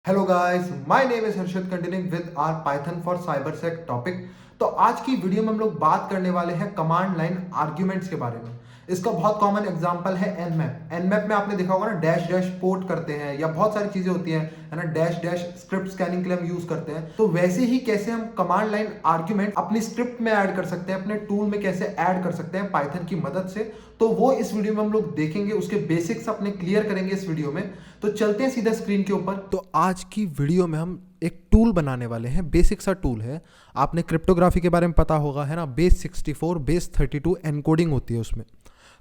Hello guys, my name is Harshad continuing with our Python for cybersec topic. तो आज की video में हम लोग बात करने वाले हैं कमांड लाइन आर्ग्यूमेंट्स के बारे में। इसका बहुत कॉमन एग्जांपल है एनमैप। एनमैप में आपने देखा होगा ना, डैश डैश पोर्ट करते हैं या बहुत सारी चीजें होती हैं, है ना, डैश डैश स्क्रिप्ट स्कैनिंग के लिए हम यूज करते हैं। तो वैसे ही कैसे हम कमांड लाइन आर्ग्यूमेंट अपनी स्क्रिप्ट में ऐड कर सकते हैं, अपने टूल में कैसे ऐड कर सकते हैं पाइथन की मदद से, तो वो इस वीडियो में हम लोग देखेंगे। उसके बेसिक्स अपने क्लियर करेंगे इस वीडियो में। तो चलते हैं सीधा स्क्रीन के ऊपर। तो आज की वीडियो में हम एक टूल बनाने वाले हैं, बेसिक सा टूल है। आपने क्रिप्टोग्राफी के बारे में पता होगा, है ना, बेस 64 बेस 32 एनकोडिंग होती है उसमें।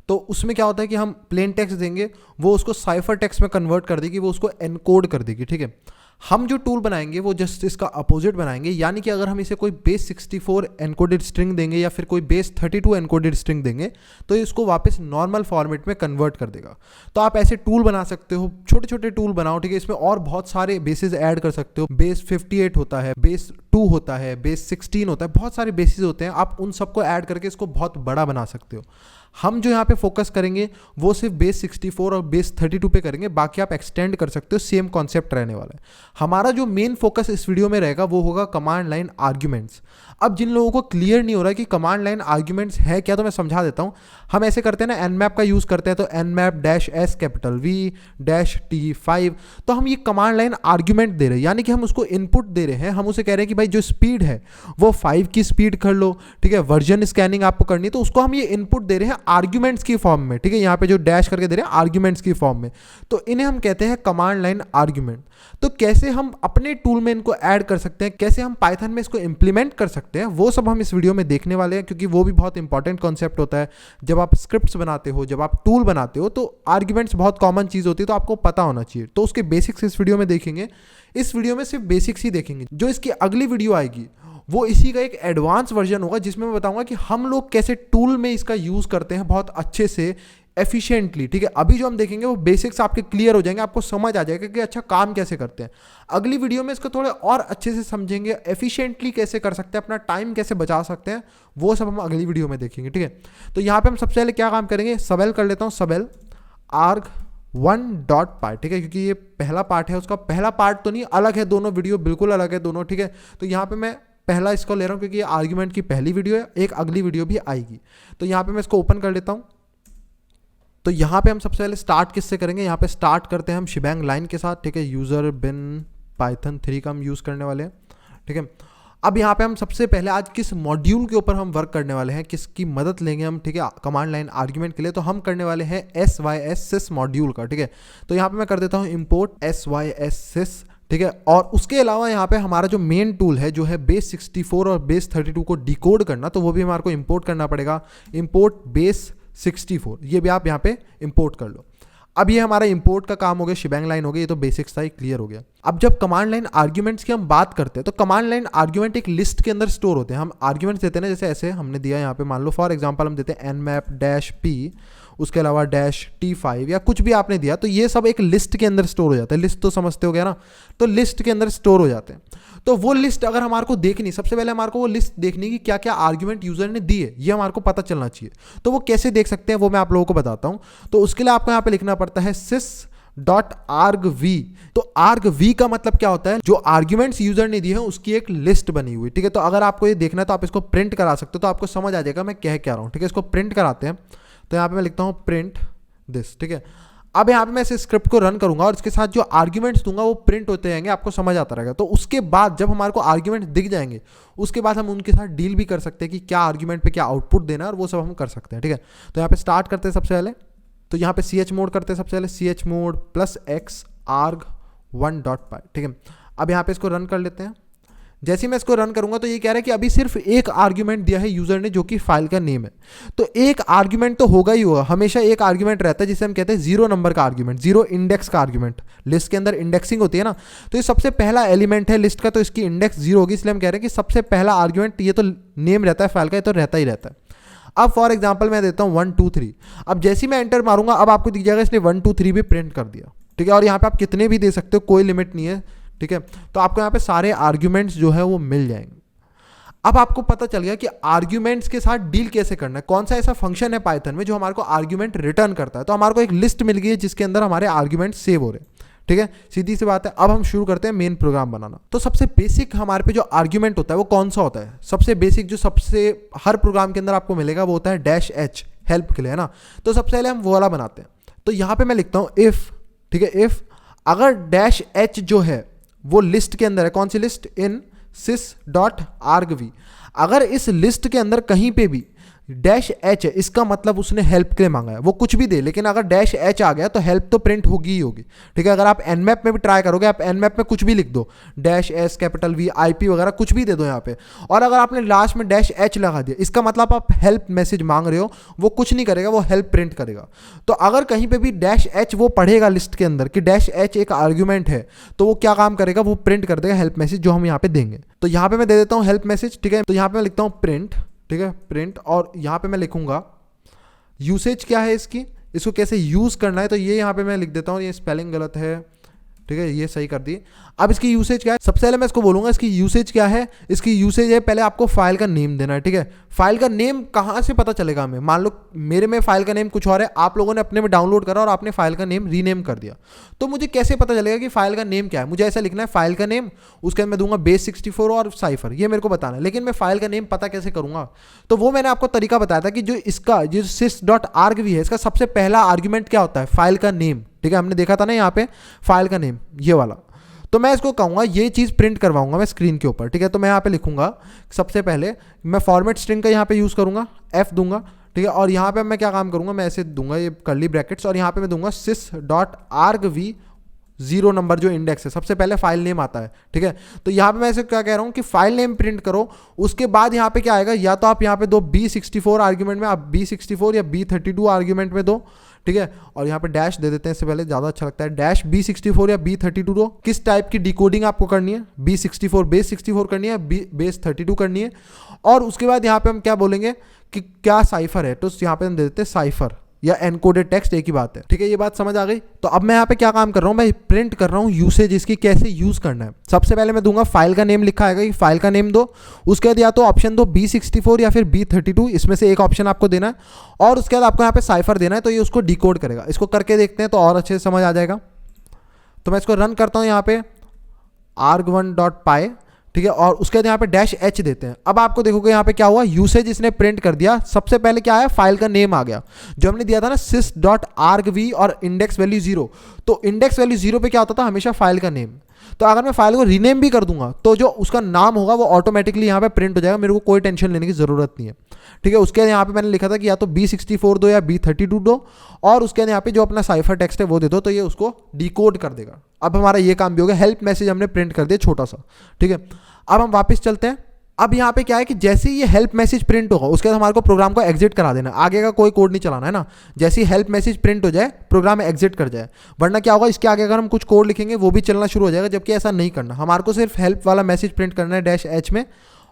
तो उसमें क्या होता है कि हम प्लेन टेक्स्ट देंगे, वो उसको साइफर टेक्स्ट में कन्वर्ट कर देगी, वो उसको एनकोड कर देगी। ठीक है, हम जो टूल बनाएंगे वो जस्ट इसका अपोजिट बनाएंगे। यानी कि अगर हम इसे कोई बेस 64 एनकोडेड स्ट्रिंग देंगे या फिर कोई बेस 32 एनकोडेड स्ट्रिंग देंगे, तो ये इसको वापस नॉर्मल फॉर्मेट में कन्वर्ट कर देगा। तो आप ऐसे टूल बना सकते हो, छोटे छोटे टूल बनाओ। ठीक है, इसमें और बहुत सारे बेसिस ऐड कर सकते हो। बेस 58 होता है, बेस 2 होता है, बेस 16 होता है, बहुत सारे बेसिस होते हैं। आप उन सबको ऐड करके इसको बहुत बड़ा बना सकते हो। हम जो यहाँ पे फोकस करेंगे वो सिर्फ बेस 64 और बेस 32 पे करेंगे, बाकी आप एक्सटेंड कर सकते हो, सेम कॉन्सेप्ट रहने वाला है। हमारा जो मेन फोकस इस वीडियो में रहेगा वो होगा कमांड लाइन आर्ग्यूमेंट्स। अब जिन लोगों को क्लियर नहीं हो रहा है कि कमांड लाइन आर्ग्यूमेंट्स है क्या, तो मैं समझा देता हूँ। हम ऐसे करते हैं ना, एनमैप का यूज़ करते हैं, तो Nmap dash S capital V dash T 5, तो हम ये कमांड लाइन आर्ग्यूमेंट दे रहे हैं। यानी कि हम उसको इनपुट दे रहे हैं। हम उसे कह रहे हैं कि भाई जो स्पीड है वो 5 की स्पीड कर लो। ठीक है, वर्जन स्कैनिंग आपको करनी है, तो उसको हम ये इनपुट दे रहे हैं आर्ग्यूमेंट्स की फॉर्म में। ठीक है, यहाँ पे जो डैश करके दे रहे हैं आर्ग्यूमेंट्स की फॉर्म में, तो इन्हें हम कहते हैं कमांड लाइन आर्ग्यूमेंट। तो कैसे हम अपने टूल में इनको ऐड कर सकते हैं, कैसे हम पाइथन में इसको इंप्लीमेंट कर सकते हैं, वो सब हम इस वीडियो में देखने वाले हैं। क्योंकि वो भी बहुत इंपॉर्टेंट कॉन्सेप्ट होता है। जब आप स्क्रिप्ट्स बनाते हो, जब आप टूल बनाते हो, तो आर्ग्यूमेंट्स बहुत कॉमन चीज़ होती है, तो आपको पता होना चाहिए। तो उसके बेसिक्स इस वीडियो में देखेंगे। इस वीडियो में सिर्फ बेसिक्स ही देखेंगे। जो इसकी अगली वीडियो आएगी वो इसी का एक एडवांस वर्जन होगा, जिसमें मैं बताऊंगा कि हम लोग कैसे टूल में इसका यूज़ करते हैं बहुत अच्छे से, एफिशिएंटली। ठीक है, अभी जो हम देखेंगे वो बेसिक्स आपके क्लियर हो जाएंगे, आपको समझ आ जाएगा कि अच्छा काम कैसे करते हैं। अगली वीडियो में इसको थोड़े और अच्छे से समझेंगे, एफिशिएंटली कैसे कर सकते हैं, अपना टाइम कैसे बचा सकते हैं, वो सब हम अगली वीडियो में देखेंगे। ठीक है, तो यहाँ पे हम सबसे पहले क्या काम करेंगे, सबेल कर लेता हूँ, सबेल आर्ग 1.py। ठीक है, क्योंकि ये पहला पार्ट है, उसका पहला पार्ट तो नहीं, अलग है दोनों, वीडियो बिल्कुल अलग है दोनों। ठीक है, तो यहाँ पे मैं पहला इसको ले रहा हूँ क्योंकि ये आर्ग्यूमेंट की पहली वीडियो है, एक अगली वीडियो भी आएगी। तो यहाँ पे मैं इसको ओपन कर लेता हूँ। तो यहाँ पे हम सबसे पहले स्टार्ट किससे करेंगे, यहाँ पे स्टार्ट करते हैं हम शिबैंग लाइन के साथ। ठीक है, यूज़र बिन पाइथन 3 का हम यूज़ करने वाले हैं। ठीक है, अब यहाँ पे हम सबसे पहले आज किस मॉड्यूल के ऊपर हम वर्क करने वाले हैं, किसकी मदद लेंगे हम, ठीक है, कमांड लाइन आर्ग्यूमेंट के लिए, तो हम करने वाले हैं SYS sys मॉड्यूल का। ठीक है, तो यहाँ पे मैं कर देता हूँ इंपोर्ट SYS sys। ठीक है, और उसके अलावा यहाँ पे हमारा जो मेन टूल है, जो है बेस 64 और बेस 32 को डिकोड करना, तो वो भी हमारे को इंपोर्ट करना पड़ेगा। इंपोर्ट बेस 64, ये भी आप यहाँ पे इंपोर्ट कर लो। अब ये हमारा इंपोर्ट का काम हो गया, शिबैंग लाइन हो गई, ये तो बेसिक्स था, ये क्लियर हो गया। अब जब कमांड लाइन आर्ग्यूमेंट्स की हम बात करते हैं, तो कमांड लाइन आर्ग्यूमेंट एक लिस्ट के अंदर स्टोर होते हैं। हम आर्ग्यूमेंट्स देते हैं ना, जैसे ऐसे हमने दिया यहाँ पे, मान लो फॉर एग्जांपल हम देते हैं nmap डैश p, उसके अलावा डैश T5 या कुछ भी आपने दिया, तो ये सब एक लिस्ट के अंदर स्टोर हो जाता है। लिस्ट तो समझते हो गया ना, तो लिस्ट के अंदर स्टोर हो जाते हैं। तो वो लिस्ट अगर हमारे को देखनी, सबसे पहले हमारे को वो लिस्ट देखनी कि क्या क्या आर्ग्यूमेंट यूजर ने दिए, ये हमारे को पता चलना चाहिए। तो वो कैसे देख सकते हैं वो मैं आप लोगों को बताता हूँ। तो उसके लिए आपको यहाँ पे लिखना पड़ता है sys.argv। तो argv का मतलब क्या होता है, जो आर्ग्यूमेंट्स यूजर ने दिए हैं उसकी एक लिस्ट बनी हुई। ठीक है, तो अगर आपको ये देखना है तो आप इसको प्रिंट करा सकते हो, तो आपको समझ आ जाएगा मैं कह क्या रहा हूँ। ठीक है, इसको प्रिंट कराते हैं। तो यहाँ पे मैं लिखता हूँ प्रिंट दिस। ठीक है, अब यहाँ पे मैं इस स्क्रिप्ट को रन करूंगा और इसके साथ जो आर्ग्यूमेंट्स दूंगा वो प्रिंट होते जाएंगे, आपको समझ आता रहेगा। तो उसके बाद जब हमारे को आर्ग्यूमेंट दिख जाएंगे, उसके बाद हम उनके साथ डील भी कर सकते हैं कि क्या आर्ग्यूमेंट पे क्या आउटपुट देना है, और वो सब हम कर सकते हैं। ठीक है, तो यहाँ पे स्टार्ट करते हैं सबसे पहले। तो यहाँ पे chmod करते हैं सबसे पहले, chmod +x arg 1.py। ठीक है, अब यहाँ पे इसको रन कर लेते हैं। जैसे ही मैं इसको रन करूंगा तो ये कह रहा है कि अभी सिर्फ एक आर्ग्यूमेंट दिया है यूजर ने, जो कि फाइल का नेम है। तो एक आर्ग्यूमेंट तो होगा ही होगा, हमेशा एक आर्ग्यूमेंट रहता है जिसे हम कहते हैं 0 नंबर का आर्ग्यूमेंट, 0 इंडेक्स का आर्ग्यूमेंट। लिस्ट के अंदर इंडेक्सिंग होती है ना, तो ये सबसे पहला एलिमेंट है लिस्ट का, तो इसकी इंडेक्स 0 होगी, इसलिए हम कह रहे हैं कि सबसे पहला आर्ग्यूमेंट, ये तो नेम रहता है फाइल का, ये तो रहता ही रहता है। अब फॉर एग्जाम्पल मैं देता हूँ 1 2 3। अब जैसे ही मैं एंटर मारूंगा, अब आपको दिख जाएगा इसने 1 2 3 भी प्रिंट कर दिया। ठीक है, और यहाँ पे आप कितने भी दे सकते हो, कोई लिमिट नहीं है। ठीक है, तो आपको यहाँ पे सारे आर्ग्यूमेंट्स जो है वो मिल जाएंगे। अब आपको पता चल गया कि आर्ग्यूमेंट्स के साथ डील कैसे करना है, कौन सा ऐसा फंक्शन है पाइथन में जो हमारे को आर्ग्यूमेंट रिटर्न करता है। तो हमारे को एक लिस्ट मिल गई है जिसके अंदर हमारे आर्ग्यूमेंट सेव हो रहे हैं। ठीक है, सीधी सी बात है। अब हम शुरू करते हैं मेन प्रोग्राम बनाना। तो सबसे बेसिक हमारे पे जो आर्ग्यूमेंट होता है वो कौन सा होता है? सबसे बेसिक जो सबसे हर प्रोग्राम के अंदर आपको मिलेगा वो होता है -h, हेल्प के लिए, है ना। तो सबसे पहले हम वो वाला बनाते हैं। तो यहाँ पे मैं लिखता हूँ इफ, ठीक है, इफ अगर -h जो है वो लिस्ट के अंदर है, कौन सी लिस्ट? इन sys.argv। अगर इस लिस्ट के अंदर कहीं पे भी -h है, इसका मतलब उसने हेल्प के लिए मांगा है। वो कुछ भी दे, लेकिन अगर -h आ गया तो हेल्प तो प्रिंट होगी ही होगी, ठीक है। अगर आप nmap में भी ट्राई करोगे, आप nmap में कुछ भी लिख दो, -s, V, IP वगैरह कुछ भी दे दो यहाँ पे, और अगर आपने लास्ट में -h लगा दिया, इसका मतलब आप हेल्प मैसेज मांग रहे हो, वो कुछ नहीं करेगा, वो हेल्प प्रिंट करेगा। तो अगर कहीं पे भी -h वो पढ़ेगा लिस्ट के अंदर कि -h एक आर्ग्यूमेंट है, तो वो क्या काम करेगा? वो प्रिंट कर देगा हेल्प मैसेज, जो हम यहाँ पे देंगे। तो यहाँ पे मैं दे देता हूँ हेल्प मैसेज, ठीक है। तो यहाँ पे मैं लिखता हूँ प्रिंट, ठीक है, प्रिंट, और यहाँ पे मैं लिखूंगा यूसेज क्या है इसकी, इसको कैसे यूज करना है। तो ये यहाँ पे मैं लिख देता हूँ, ये स्पेलिंग गलत है, ठीक है, ये सही कर दी। अब इसकी यूसेज क्या है? सबसे पहले मैं इसको बोलूंगा इसकी यूसेज क्या है। इसकी यूसेज है, पहले आपको फाइल का नेम देना है, ठीक है। फाइल का नेम कहाँ से पता चलेगा हमें? मान लो मेरे में फाइल का नेम कुछ और है, आप लोगों ने अपने में डाउनलोड करा और आपने फाइल का नेम रीनेम कर दिया, तो मुझे कैसे पता चलेगा कि फाइल का नेम क्या है? मुझे ऐसा लिखना है फाइल का नेम, उसके अंदर मैं दूंगा base64 और साइफर, ये मेरे को बताना है। लेकिन मैं फाइल का नेम पता कैसे करूंगा? तो वो मैंने आपको तरीका बताया था कि जो इसका जो sys.argv है, इसका सबसे पहला आर्ग्यूमेंट क्या होता है? फाइल का नेम, ठीक है। हमने देखा था ना यहाँ पे फाइल का नेम, ये वाला। तो मैं इसको कहूँगा ये चीज़ प्रिंट करवाऊंगा मैं स्क्रीन के ऊपर, ठीक है। तो मैं यहाँ पे लिखूंगा सबसे पहले मैं फॉर्मेट स्ट्रिंग का यहाँ पे यूज़ करूँगा, f दूंगा, ठीक है। और यहाँ पे मैं क्या काम करूँगा? मैं ऐसे दूंगा ये कर्ली ब्रैकेट्स, और यहाँ पे मैं दूंगा sys.argv 0 नंबर जो इंडेक्स है, सबसे पहले फाइल नेम आता है, ठीक है। तो यहाँ पे मैं ऐसे क्या कह रहा हूँ कि फाइल नेम प्रिंट करो। उसके बाद यहाँ पे क्या आएगा? या तो आप यहाँ पे दो B64 आर्ग्यूमेंट में, आप B64 या B32 आर्ग्यूमेंट में दो, ठीक है। और यहाँ पे डैश दे देते हैं, इससे पहले ज़्यादा अच्छा लगता है। डैश B64 या B32 दो। किस टाइप की डिकोडिंग आपको करनी है? B64 बेस 64 करनी है, बेस 32 करनी है। और उसके बाद यहाँ पे हम क्या बोलेंगे कि क्या साइफर है, तो यहाँ पे हम दे देते हैं साइफर या एनकोडेड टेक्स्ट, एक ही बात है, ठीक है। ये बात समझ आ गई? तो अब मैं यहाँ पे क्या काम कर रहा हूँ? मैं प्रिंट कर रहा हूँ यूसेज, इसकी कैसे यूज करना है। सबसे पहले मैं दूंगा फाइल का नेम, लिखा आएगा कि फाइल का नेम दो। उसके बाद या तो ऑप्शन दो B64 या फिर B32, इसमें से एक ऑप्शन आपको देना है। और उसके बाद आपको यहाँ पे साइफर देना है, तो ये उसको डिकोड करेगा। इसको करके देखते हैं तो और अच्छे से समझ आ जाएगा। तो मैं इसको रन करता हूँ यहाँ पे arg1.py, ठीक है। और उसके बाद यहाँ पे -h देते हैं। अब आपको देखोगे यहाँ पे क्या हुआ? यूसेज इसने प्रिंट कर दिया। सबसे पहले क्या है? फाइल का नेम आ गया, जो हमने दिया था ना sys.argv और इंडेक्स वैल्यू 0। तो इंडेक्स वैल्यू 0 पे क्या होता था? हमेशा फाइल का नेम। तो अगर मैं फाइल को रीनेम भी कर दूंगा तो जो उसका नाम होगा वो ऑटोमेटिकली यहाँ पे प्रिंट हो जाएगा, मेरे को कोई टेंशन लेने की जरूरत नहीं है, ठीक है। उसके बाद यहाँ पे मैंने लिखा था कि या तो B64 दो या B32 दो, और उसके बाद यहाँ पे जो अपना साइफर टेक्स्ट है वो दे दो, तो ये उसको डिकोड कर देगा। अब हमारा ये काम भी हो गया, हेल्प मैसेज हमने प्रिंट कर दिया छोटा सा, ठीक है। अब हम वापस चलते हैं। अब यहाँ पे क्या है कि जैसे ही ये हेल्प मैसेज प्रिंट होगा उसके बाद हमारे को प्रोग्राम को एग्जिट करा देना, आगे का कोई कोड नहीं चलाना है ना। जैसे ही हेल्प मैसेज प्रिंट हो जाए प्रोग्राम एग्जिट कर जाए, वरना क्या होगा? इसके आगे अगर हम कुछ कोड लिखेंगे वो भी चलना शुरू हो जाएगा, जबकि ऐसा नहीं करना। हमारे को सिर्फ हेल्प वाला मैसेज प्रिंट करना है -h में,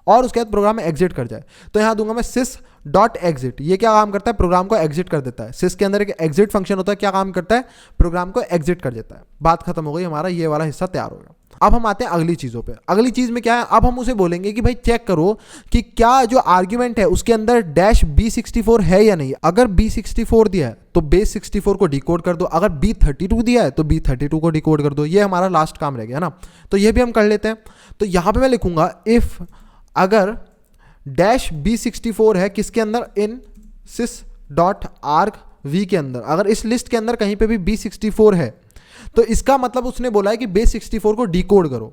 और उसके बाद प्रोग्राम एग्जिट कर जाए। तो यहाँ दूंगा मैं sys.exit। ये क्या काम करता है? प्रोग्राम को एग्जिट कर देता है। sys के अंदर एक एग्जिट फंक्शन होता है, क्या काम करता है? प्रोग्राम को एग्जिट कर देता है। बात खत्म हो गई, हमारा ये वाला हिस्सा तैयार हो गया। अब हम आते हैं अगली चीज़ों पे। अगली चीज़ में क्या है? अब हम उसे बोलेंगे कि भाई चेक करो कि क्या जो आर्ग्यूमेंट है उसके अंदर -B64 है या नहीं। अगर B64 दिया है तो बेस 64 को डिकोड कर दो, अगर B32 दिया है तो B32 को डिकोड कर दो। ये हमारा लास्ट काम रह गया ना, तो ये भी हम कर लेते हैं। तो यहाँ पे मैं लिखूंगा इफ अगर -B64 है किसके अंदर? इन sys.argv के अंदर। अगर इस लिस्ट के अंदर कहीं पे भी B64 है तो इसका मतलब उसने बोला है कि बेस 64 को डिकोड करो।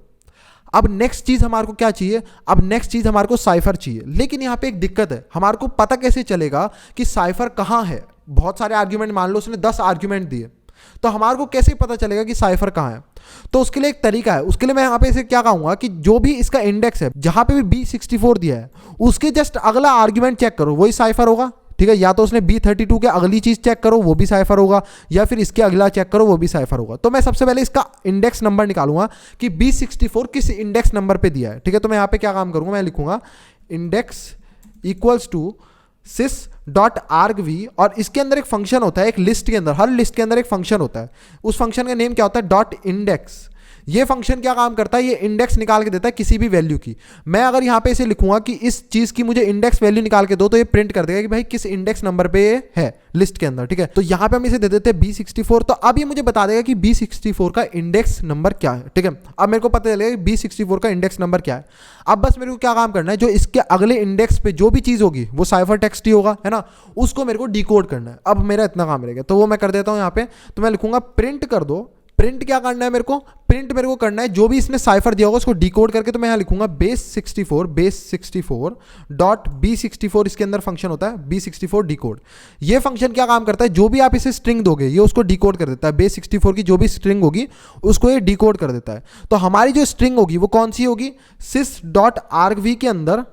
अब नेक्स्ट चीज हमारे को क्या चाहिए? अब नेक्स्ट चीज हमारे को साइफर चाहिए। लेकिन यहाँ पे एक दिक्कत है, हमारे को पता कैसे चलेगा कि साइफर कहाँ है? बहुत सारे आर्ग्यूमेंट, मान लो उसने 10 आर्ग्यूमेंट दिए, तो हमारे को कैसे पता चलेगा कि साइफर कहाँ है? तो उसके लिए एक तरीका है। उसके लिए मैं यहाँ पे इसे क्या कहूँगा कि जो भी इसका इंडेक्स है, जहाँ पे भी B64 दिया है, उसके जस्ट अगला आर्ग्यूमेंट चेक करो, वही साइफर होगा, ठीक है। या तो उसने B32 के अगली चीज चेक करो, वो भी साइफर होगा, या फिर इसके अगला चेक करो, वो भी साइफर होगा। तो मैं सबसे पहले इसका इंडेक्स नंबर निकालूंगा कि B64 किस इंडेक्स नंबर पे दिया है, ठीक है। तो मैं यहाँ पे क्या काम करूंगा? मैं लिखूंगा इंडेक्स इक्वल्स टू sys.argv, और इसके अंदर एक फंक्शन होता है, एक लिस्ट के अंदर, हर लिस्ट के अंदर एक फंक्शन होता है। उस फंक्शन का नेम क्या होता है? .index। ये फंक्शन क्या काम करता है, ये इंडेक्स निकाल के देता है किसी भी वैल्यू की। मैं अगर यहाँ पे इसे लिखूंगा कि इस चीज की मुझे इंडेक्स वैल्यू निकाल के दो, तो ये प्रिंट कर देगा कि भाई किस इंडेक्स नंबर पे ये है लिस्ट के अंदर, ठीक है। तो यहाँ पे हम इसे दे देते हैं B64, तो अब ये मुझे बता देगा कि B64 का इंडेक्स नंबर क्या है, ठीक है। अब मेरे को पता चलेगा कि B64 का इंडेक्स नंबर क्या है। अब बस मेरे को क्या काम करना है, जो इसके अगले इंडेक्स पे जो भी चीज होगी वो साइफर टेक्स्ट ही होगा, है ना, उसको मेरे को डिकोड करना है। अब मेरा इतना काम रहेगा, तो वो मैं कर देता हूँ यहाँ पे। तो मैं लिखूंगा प्रिंट कर दो। प्रिंट क्या करना है मेरे को, प्रिंट मेरे को करना है जो भी इसने साइफर दिया होगा उसको डिकोड करके। तो मैं यहाँ लिखूंगा base64 डॉट B64, इसके अंदर फंक्शन होता है B64 डिकोड। ये फंक्शन क्या काम करता है, जो भी आप इसे स्ट्रिंग दोगे ये उसको डिकोड कर देता है। base64 की जो भी स्ट्रिंग होगी उसको ये डिकोड कर देता है। तो हमारी जो स्ट्रिंग होगी वो कौन सी होगी, sys.argv के अंदर,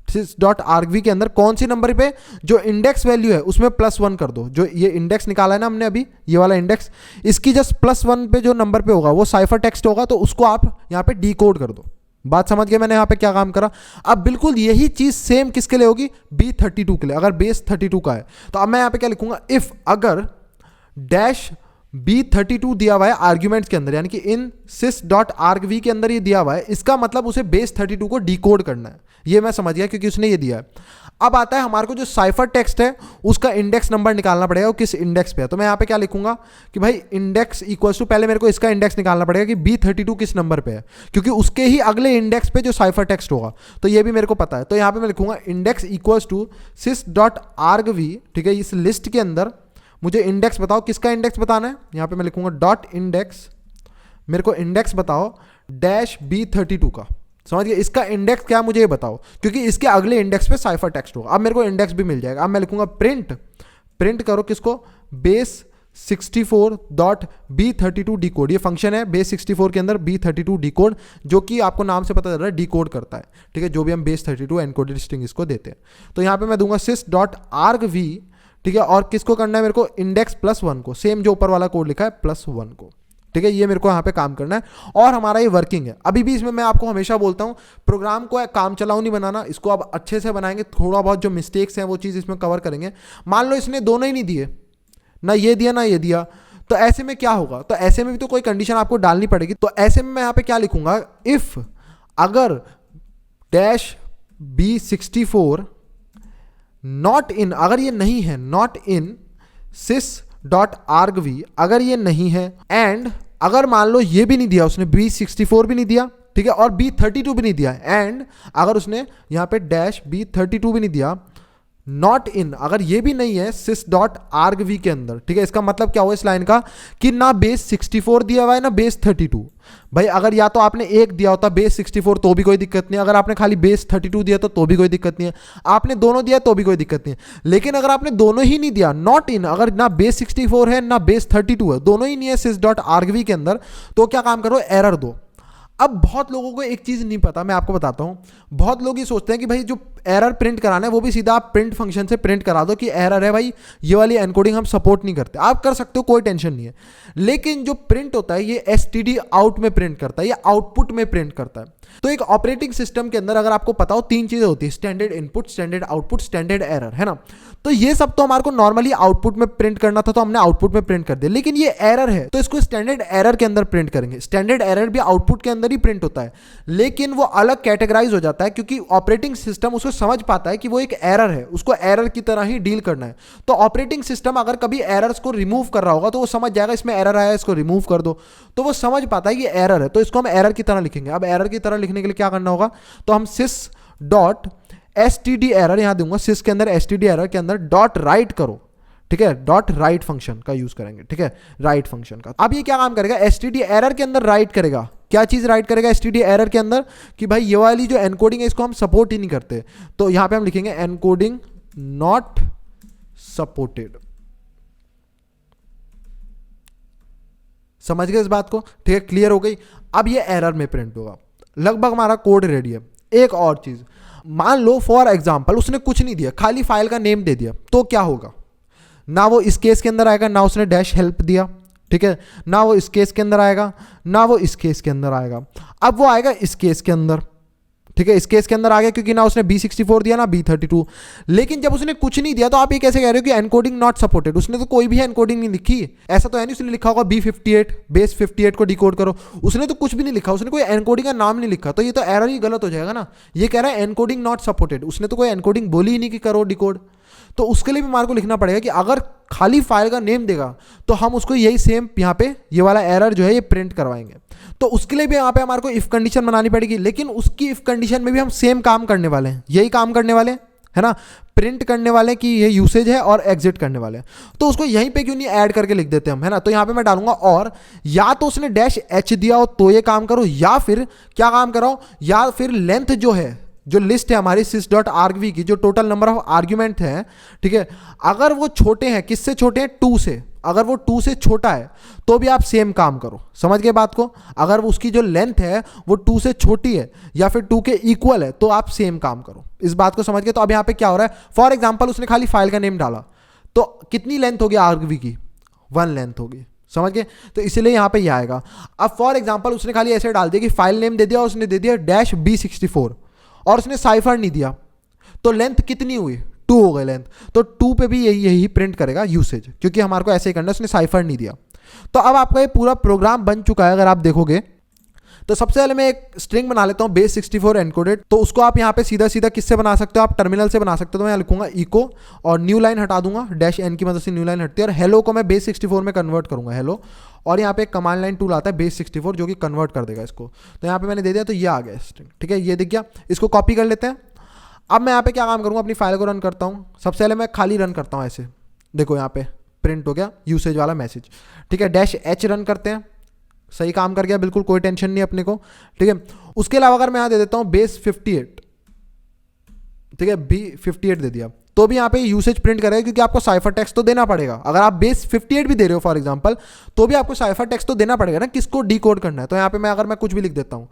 sys.argv के अंदर कौन सी नंबर पे जो इंडेक्स वैल्यू है उसमें +1 कर दो। जो ये इंडेक्स निकाला है ना हमने अभी, ये वाला इंडेक्स, इसकी जस्ट +1 पे जो नंबर पे होगा वो साइफर टेक्स्ट होगा, तो उसको आप यहाँ पे डिकोड कर दो। बात समझ गए मैंने यहाँ पे क्या काम करा। अब बिल्कुल यही चीज सेम किसके लिए होगी, B32 के लिए। अगर बेस 32 का है तो अब मैं यहाँ पे क्या लिखूंगा, इफ अगर डैश B32 दिया हुआ है आर्ग्यूमेंट्स के अंदर, यानी कि इन sys.argv के अंदर ये दिया हुआ है, इसका मतलब उसे बेस 32 को डिकोड करना है। ये मैं समझ गया क्योंकि उसने ये दिया है। अब आता है हमारे को जो साइफर टेक्स्ट है उसका इंडेक्स नंबर निकालना पड़ेगा, वो किस इंडेक्स पे है। तो मैं यहाँ पे क्या लिखूंगा कि भाई इंडेक्स इक्वल्स टू, पहले मेरे को इसका इंडेक्स निकालना पड़ेगा कि B32 किस नंबर पे है, क्योंकि उसके ही अगले इंडेक्स पे जो साइफर टेक्स्ट होगा, तो ये भी मेरे को पता है। तो यहाँ पे मैं लिखूंगा इंडेक्स इक्वल्स टू sys.argv, ठीक है। इस लिस्ट के अंदर मुझे इंडेक्स बताओ, किसका इंडेक्स बताना है। यहाँ पे मैं लिखूंगा डॉट इंडेक्स, मेरे को इंडेक्स बताओ डैश B32 का। समझ गए, इसका इंडेक्स क्या मुझे ये बताओ, क्योंकि इसके अगले इंडेक्स पे साइफर टेक्स्ट होगा। अब मेरे को इंडेक्स भी मिल जाएगा। अब मैं लिखूंगा प्रिंट करो किसको, base64 डॉट B32 डिकोड। ये फंक्शन है base64 के अंदर B32 डिकोड, जो कि आपको नाम से पता चल रहा है डिकोड करता है, ठीक है, जो भी हम base32 एनकोडेड स्ट्रिंग इसको देते हैं। तो यहाँ पे मैं दूंगा sys.argv, ठीक है, और किसको करना है मेरे को, इंडेक्स +1 को, सेम जो ऊपर वाला कोड लिखा है +1 को, ठीक है। ये मेरे को यहाँ पे काम करना है और हमारा ये वर्किंग है। अभी भी इसमें मैं आपको हमेशा बोलता हूँ प्रोग्राम को काम चलाऊ नहीं बनाना, इसको अब अच्छे से बनाएंगे, थोड़ा बहुत जो मिस्टेक्स हैं वो चीज़ इसमें कवर करेंगे। मान लो इसने दोनों ही नहीं दिए, ना ये दिया ना ये दिया, तो ऐसे में क्या होगा, तो ऐसे में भी तो कोई कंडीशन आपको डालनी पड़ेगी। तो ऐसे में मैं यहाँ पे क्या लिखूंगा, इफ अगर डैश B64 नॉट इन, अगर ये नहीं है, नॉट इन sys.argv, अगर ये नहीं है, एंड अगर मान लो ये भी नहीं दिया उसने, B64 भी नहीं दिया, ठीक है, और B32 भी नहीं दिया, एंड अगर उसने यहाँ पे डैश B32 भी नहीं दिया, नॉट इन, अगर ये भी नहीं है sys.argv के अंदर, ठीक है। इसका मतलब क्या हुआ इस लाइन का, कि ना base64 दिया हुआ है ना base32। भाई अगर या तो आपने एक दिया होता base64 तो भी कोई दिक्कत नहीं, अगर आपने खाली base32 दिया तो भी कोई दिक्कत नहीं है, आपने दोनों दिया तो भी कोई दिक्कत नहीं है। लेकिन अगर आपने दोनों ही नहीं दिया, नॉट इन, अगर ना base64 है ना base32 है, दोनों ही नहीं है sys.argv के अंदर, तो क्या काम करो, एरर दो। अब बहुत लोगों को एक चीज नहीं पता, मैं आपको बताता हूं। बहुत लोग ये सोचते हैं कि भाई जो एरर प्रिंट कराना है वो भी सीधा आप प्रिंट फंक्शन से प्रिंट करा दो कि एरर है भाई, ये वाली एनकोडिंग हम सपोर्ट नहीं करते। आप कर सकते हो, कोई टेंशन नहीं है, लेकिन जो प्रिंट होता है ये std आउट में प्रिंट करता है, ये आउटपुट में प्रिंट करता है। तो एक ऑपरेटिंग सिस्टम के अंदर अगर आपको पता हो 3 चीजें होती है, standard input, standard output, standard error, है ना। तो ये सब तो हमारे को नॉर्मली आउटपुट में प्रिंट करना था, तो हमने आउटपुट में प्रिंट कर दिया। लेकिन ये एरर है तो इसको स्टैंडर्ड एरर के अंदर प्रिंट करेंगे। स्टैंडर्ड एरर भी आउटपुट के अंदर ही प्रिंट होता है, लेकिन वो अलग कैटेगराइज हो जाता है, क्योंकि ऑपरेटिंग सिस्टम उसको समझ पाता है कि वो एक एरर है, उसको एरर की तरह ही डील करना है। तो ऑपरेटिंग सिस्टम अगर कभी एरर्स को रिमूव कर रहा होगा तो वो समझ जाएगा इसमें एरर आया, इसको रिमूव कर दो, तो वो समझ पाता है ये एरर है, तो इसको हम एरर की तरह लिखेंगे। अब एरर की तरह लिखने के लिए क्या करना होगा, तो हम sys.std एरर यहां दूंगा, sys के अंदर std एरर के अंदर डॉट राइट करो, ठीक है, डॉट राइट फंक्शन का यूज करेंगे, ठीक है, राइट फंक्शन का। अब ये क्या काम करेगा, std एरर के अंदर राइट करेगा, क्या चीज राइट करेगा std एरर के अंदर, कि भाई ये वाली जो एनकोडिंग है इसको हम सपोर्ट ही नहीं करते, तो यहां पे हम लिखेंगे एनकोडिंग नॉट सपोर्टेड। समझ गए इस बात को, ठीक है, क्लियर हो गई। अब ये एरर में प्रिंट होगा, लगभग हमारा कोड रेडी है। एक और चीज, मान लो फॉर एग्जांपल उसने कुछ नहीं दिया, खाली फाइल का नेम दे दिया, तो क्या होगा, ना वो इस केस के अंदर आएगा, ना उसने डैश हेल्प दिया, ठीक है, ना वो इस केस के अंदर आएगा, ना वो इस केस के अंदर आएगा। अब वो आएगा इस केस के अंदर, ठीक है, इस केस के अंदर आ गया क्योंकि ना उसने B64 दिया ना B32। लेकिन जब उसने कुछ नहीं दिया तो आप ये कैसे कह रहे हो कि एनकोडिंग नॉट सपोर्टेड? उसने तो कोई भी एनकोडिंग नहीं लिखी, ऐसा तो है नहीं उसने लिखा होगा B58 बेस 58 को डिकोड करो, उसने तो कुछ भी नहीं लिखा, उसने कोई एनकोडिंग का नाम नहीं लिखा, तो ये तो एरर ही गलत हो जाएगा ना। ये कह रहा है एनकोडिंग नॉट सपोर्टेड, उसने तो कोई एनकोडिंग बोली ही नहीं कि करो डिकोड। तो उसके लिए भी हमारे को लिखना पड़ेगा कि अगर खाली फाइल का नेम देगा तो हम उसको यही सेम यहाँ पे ये वाला एरर जो है ये प्रिंट करवाएंगे। तो उसके लिए भी यहाँ पे हमारे को इफ कंडीशन बनानी पड़ेगी, लेकिन उसकी इफ कंडीशन में भी हम सेम काम करने वाले हैं, यही काम करने वाले हैं, है ना, प्रिंट करने वाले कि ये यूसेज है और एग्जिट करने वाले हैं। तो उसको यहीं पे क्यों नहीं ऐड करके लिख देते हम, है ना। तो यहाँ पे मैं डालूंगा और या तो उसने -h दिया हो तो ये काम करो, या फिर क्या काम कराओ, या फिर लेंथ जो है, जो लिस्ट है हमारी sys.argv की, जो टोटल नंबर ऑफ आर्ग्यूमेंट है, ठीक है, अगर वो छोटे हैं, किससे छोटे हैं, 2 से, अगर वो 2 से छोटा है तो भी आप सेम काम करो। समझ गए बात को? अगर उसकी जो लेंथ है वो 2 से छोटी है या फिर 2 के इक्वल है तो आप सेम काम करो। इस बात को समझ गए? तो अब यहाँ पे क्या हो रहा है, फॉर एग्जाम्पल उसने खाली फाइल का नेम डाला तो कितनी लेंथ होगी आर्गवी की, 1 लेंथ होगी। समझ गए? तो इसलिए यहाँ पे ये आएगा। अब फॉर एग्जाम्पल उसने खाली ऐसे डाल दिया कि फाइल नेम दे दिया, उसने दे दिया -B64 और उसने साइफर नहीं दिया, तो लेंथ कितनी हुई, 2 हो गए लेंथ। तो 2 पे भी यही प्रिंट करेगा यूसेज, क्योंकि हमारे को ऐसे ही करना है, उसने साइफर नहीं दिया। तो अब आपका ये पूरा प्रोग्राम बन चुका है। अगर आप देखोगे तो सबसे पहले मैं एक स्ट्रिंग बना लेता हूँ base64 एनकोडेड। तो उसको आप यहाँ पे सीधा सीधा किससे बना सकते हो, आप टर्मिनल से बना सकते हो। तो मैं यहाँ लिखूंगा इको और न्यू लाइन हटा दूंगा, -n की मदद से न्यू लाइन हटती है, और हेलो को मैं base64 में कन्वर्ट करूंगा, हेलो। और यहाँ पे एक कमांड लाइन टूल आता है base64 जो कि कन्वर्ट कर देगा इसको। तो यहाँ पे मैंने दे दिया, तो ये आ गया स्ट्रिंग, ठीक है, ये दिख गया। इसको कॉपी कर लेते हैं। अब मैं यहाँ पे क्या काम करूँगा, अपनी फाइल को रन करता हूँ। सबसे पहले मैं खाली रन करता हूँ ऐसे, देखो यहाँ पे प्रिंट हो गया यूसेज वाला मैसेज, ठीक है। -h रन करते हैं, सही काम कर गया, बिल्कुल कोई टेंशन नहीं अपने को, ठीक है। उसके अलावा अगर मैं यहाँ दे देता हूँ base58, ठीक है, B58 दे दिया, तो भी यहाँ पे यूसेज प्रिंट करेगा, क्योंकि आपको साइफर टेक्स्ट तो देना पड़ेगा। अगर आप base58 भी दे रहे हो फॉर एग्जांपल, तो भी आपको साइफर टेक्स्ट तो देना पड़ेगा ना, किसको डिकोड करना है। तो यहाँ पे मैं अगर मैं कुछ भी लिख देता हूँ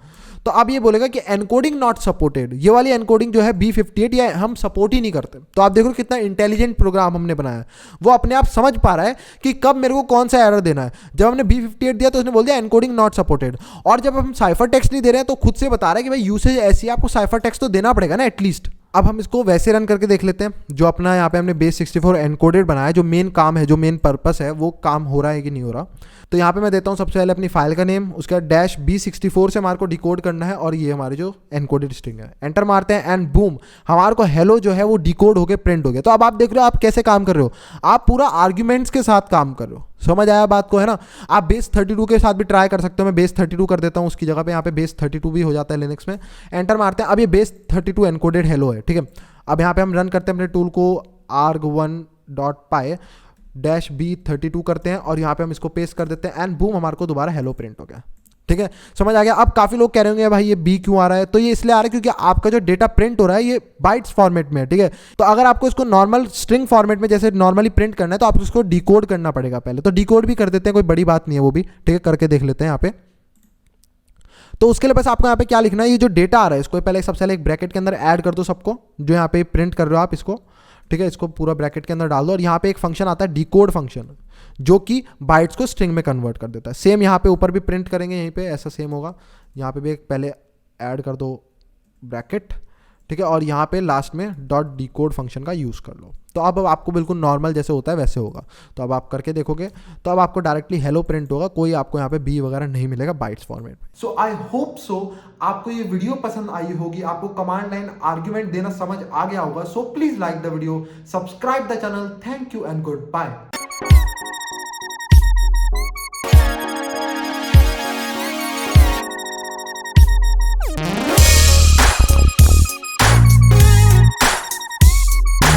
तो अब ये बोलेगा कि एनकोडिंग नॉट सपोर्टेड, ये वाली एनकोडिंग जो है B58 या हम सपोर्ट ही नहीं करते। तो आप देखो कितना इंटेलिजेंट प्रोग्राम हमने बनाया है, वो अपने आप समझ पा रहा है कि कब मेरे को कौन सा एरर देना है। जब हमने B58 दिया तो उसने बोल दिया एनकोडिंग नॉट सपोर्टेड, और जब हम साइफर टेक्स्ट नहीं दे रहे हैं तो खुद से बता रहा है कि भाई यूसेज ऐसी है, आपको साइफर टेक्स्ट तो देना पड़ेगा ना एटलीस्ट। अब हम इसको वैसे रन करके देख लेते हैं, जो अपना यहाँ पे हमने base64 एनकोडेड बनाया है, जो मेन काम है, जो मेन पर्पस है, वो काम हो रहा है कि नहीं हो रहा। तो यहाँ पे मैं देता हूँ सबसे पहले अपनी फाइल का नेम, उसका -B64 से हमारे को डिकोड करना है, और ये हमारी जो एनकोडेड स्ट्रिंग है। एंटर मारते हैं एंड बूम, हमारे को हेलो जो है वो डिकोड होके प्रिंट हो गया। तो अब आप देख रहे हो आप कैसे काम कर रहे हो, आप पूरा आर्ग्यूमेंट्स के साथ काम कर रहे हो। समझ आया बात को, है ना। आप base32 के साथ भी ट्राई कर सकते हो, मैं base32 कर देता हूँ उसकी जगह पे, यहाँ पे base32 भी हो जाता है लिनक्स में। एंटर मारते हैं, अब ये base32 एनकोडेड हेलो है, ठीक है। अब यहाँ पे हम रन करते हैं अपने टूल को, arg1.py -B32 करते हैं, और यहाँ पे हम इसको पेस्ट कर देते हैं एंड बूम, हमारे को दोबारा हेलो प्रिंट हो गया, ठीक है। समझ आ गया। अब काफी लोग कह रहे होंगे भाई ये B क्यों आ रहा है, तो ये इसलिए आ रहा है क्योंकि आपका जो डेटा प्रिंट हो रहा है ये बाइट्स फॉर्मेट में है, ठीक है। तो अगर आपको इसको नॉर्मल स्ट्रिंग फॉर्मेट में जैसे नॉर्मली प्रिंट करना है तो आपको इसको डिकोड करना पड़ेगा पहले। तो डिकोड भी कर देते हैं, कोई बड़ी बात नहीं है वो भी, ठीक है, करके देख लेते हैं यहाँ पे। तो उसके लिए बस आपको यहाँ पे क्या लिखना है, ये जो डेटा आ रहा है इसको पहले सबसे पहले एक ब्रैकेट के अंदर ऐड कर दो सबको, जो यहाँ पे प्रिंट कर रहे हो आप इसको, ठीक है, इसको पूरा ब्रैकेट के अंदर डाल दो। और यहाँ पे एक फंक्शन आता है डिकोड फंक्शन, जो कि बाइट्स को स्ट्रिंग में कन्वर्ट कर देता है। सेम यहाँ पे ऊपर भी प्रिंट करेंगे, यहीं पे ऐसा सेम होगा, यहाँ पे भी एक पहले ऐड कर दो ब्रैकेट, ठीक है, और यहाँ पे लास्ट में .decode फंक्शन का यूज़ कर लो। तो अब आपको बिल्कुल नॉर्मल जैसे होता है वैसे होगा। तो अब आप करके देखोगे तो अब आपको डायरेक्टली हेलो प्रिंट होगा, कोई आपको यहाँ पे बी वगैरह नहीं मिलेगा बाइट्स फॉर्मेट में। सो आई होप सो आपको ये वीडियो पसंद आई होगी, आपको कमांड लाइन आर्ग्यूमेंट देना समझ आ गया होगा। So please like the video, subscribe the channel. Thank you and good bye.